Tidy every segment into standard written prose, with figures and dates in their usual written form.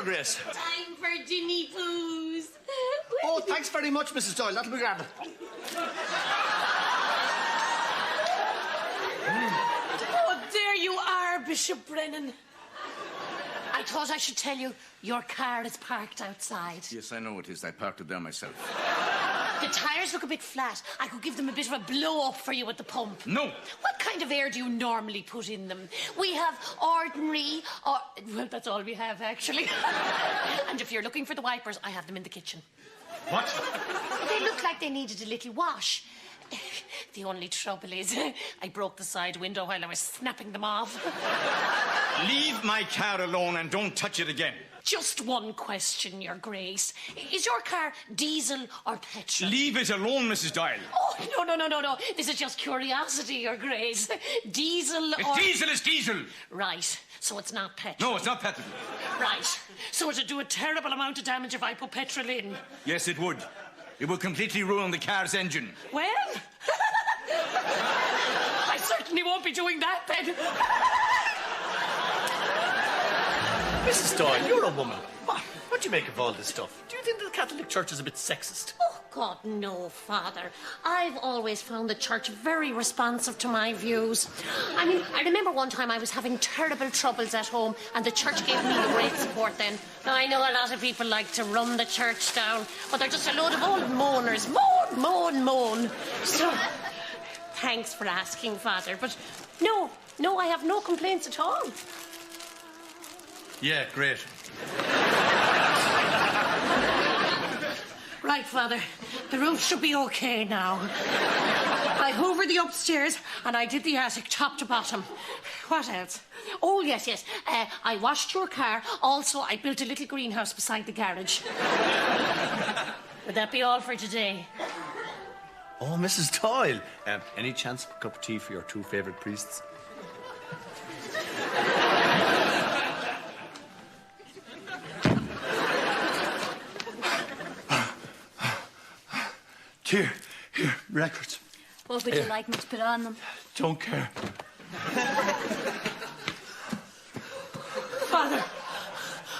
Grace. Time for Ginny Poos. Oh, thanks very much, Mrs Doyle. That'll be grand. Oh, there you are, Bishop Brennan. I thought I should tell you, your car is parked outside. Yes, I know it is. I parked it there myself. The tyres look a bit flat. I could give them a bit of a blow-up for you at the pump. No. What kind of air do you normally put in them? We have ordinary, or... Well, that's all we have, actually. And if you're looking for the wipers, I have them in the kitchen. What? They look like they needed a little wash. The only trouble is, I broke the side window while I was snapping them off. Leave my car alone and don't touch it again. Just one question, Your Grace. Is your car diesel or petrol? Leave it alone, Mrs Doyle. Oh, no. This is just curiosity, Your Grace. Diesel or... Diesel is diesel. Right, so it's not petrol. No, it's not petrol. Right, so it'd do a terrible amount of damage if I put petrol in. Yes, it would. It would completely ruin the car's engine. Well, I certainly won't be doing that then. Mrs Doyle, you're a woman. What do you make of all this stuff? Do you think the Catholic Church is a bit sexist? Oh, God, no, Father. I've always found the church very responsive to my views. I mean, I remember one time I was having terrible troubles at home and the church gave me the great support then. Now, I know a lot of people like to run the church down, but they're just a load of old moaners. Moan. So, thanks for asking, Father, but no, I have no complaints at all. Yeah, great. Right, Father. The roof should be okay now. I hoovered the upstairs and I did the attic top to bottom. What else? Oh, yes. I washed your car. Also, I built a little greenhouse beside the garage. Would that be all for today? Oh, Mrs Doyle. Any chance of a cup of tea for your two favourite priests? Here, records. What would you like me to put on them? Don't care. Father,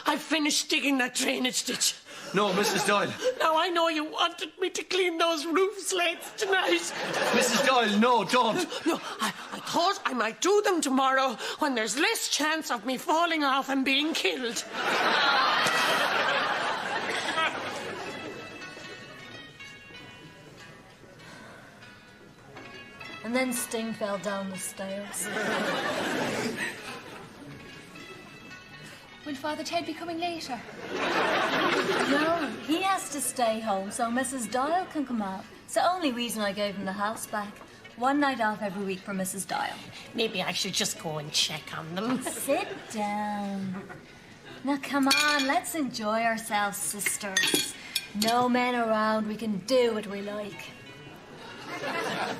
I've finished digging that drainage ditch. No, Mrs Doyle. Now, I know you wanted me to clean those roof slates tonight. Mrs Doyle, no, don't. No, I thought I might do them tomorrow when there's less chance of me falling off and being killed. And then Sting fell down the stairs. Will Father Ted be coming later? No, he has to stay home so Mrs Doyle can come out. It's the only reason I gave him the house back. One night off every week for Mrs Doyle. Maybe I should just go and check on them. Sit down. Now, come on, let's enjoy ourselves, sisters. No men around, we can do what we like.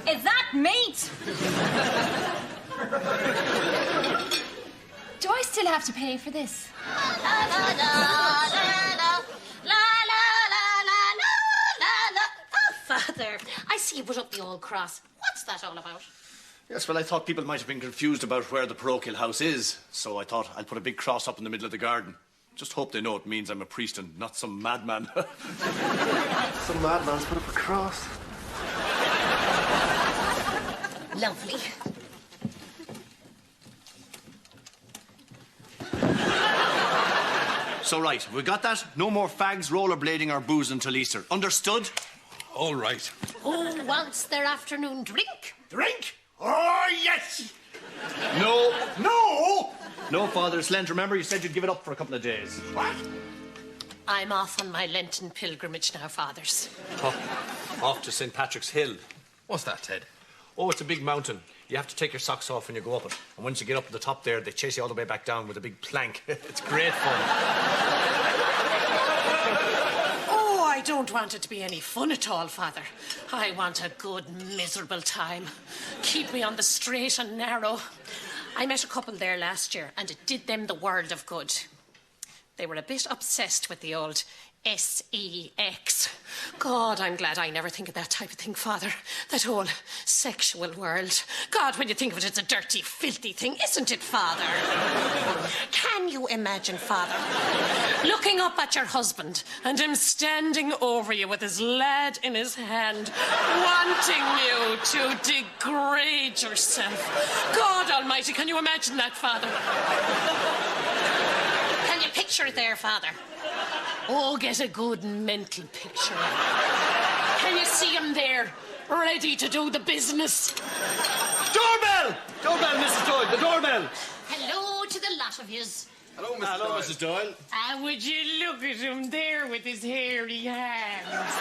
Is that meat? Do I still have to pay for this? Father, I see you put up the old cross. What's that all about? Yes, well, I thought people might have been confused about where the parochial house is, so I thought I'd put a big cross up in the middle of the garden. Just hope they know it means I'm a priest and not some madman. Some madman's put up a cross. Lovely. So, right, we got that? No more fags, rollerblading or booze until Easter. Understood? All right. Who wants their afternoon drink? Drink? Oh, yes! No, Father, it's Lent. Remember, you said you'd give it up for a couple of days. What? I'm off on my Lenten pilgrimage now, Fathers. Off to St. Patrick's Hill. What's that, Ted? Oh, it's a big mountain. You have to take your socks off when you go up it. And once you get up at the top there, they chase you all the way back down with a big plank. It's great fun. Oh, I don't want it to be any fun at all, Father. I want a good, miserable time. Keep me on the straight and narrow. I met a couple there last year, and it did them the world of good. They were a bit obsessed with the old sex. God, I'm glad I never think of that type of thing, Father. That whole sexual world. God, when you think of it, it's a dirty, filthy thing, isn't it, Father? Can you imagine, Father, looking up at your husband and him standing over you with his lad in his hand, wanting you to degrade yourself? God Almighty, can you imagine that, Father? Can you picture it there, Father? Oh, get a good mental picture. Can you see him there, ready to do the business? Doorbell! Doorbell, Mrs Doyle, the doorbell! Hello to the lot of yous. Hello, Mrs. Hello, Doyle. Mrs Doyle. Would you look at him there with his hairy hands?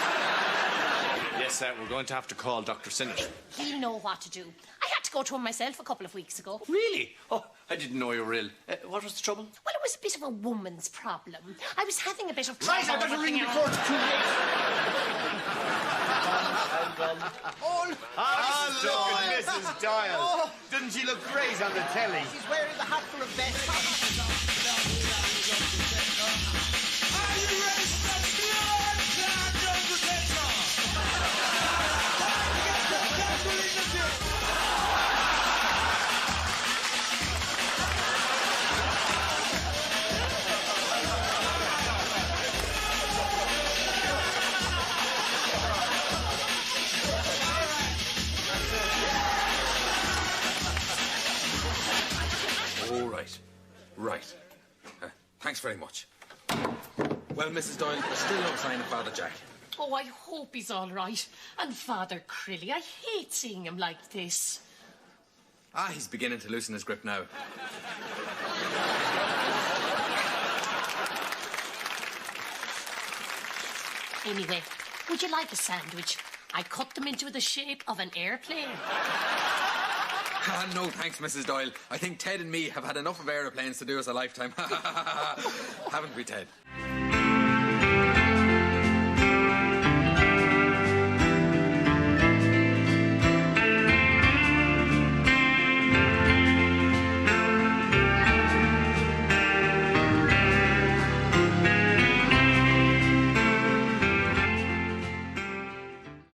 Yes, we're going to have to call Dr. Sinnott. He'll know what to do. I had to go to him myself a couple of weeks ago. Really? Oh, I didn't know you were ill. What was the trouble? Well, it was a bit of a woman's problem. I was having a bit of Right, trouble. I better with ring the- before it's too late. Look at Mrs. Doyle. Doesn't she look great on the telly? She's wearing the hat full of best. Oh, right. Thanks very much. Well, Mrs. Doyle, there's still no sign of Father Jack. Oh, I hope he's all right. And Father Crilly, I hate seeing him like this. He's beginning to loosen his grip now. Anyway, would you like a sandwich? I cut them into the shape of an airplane. No, thanks, Mrs. Doyle. I think Ted and me have had enough of aeroplanes to do us a lifetime. Haven't we, Ted?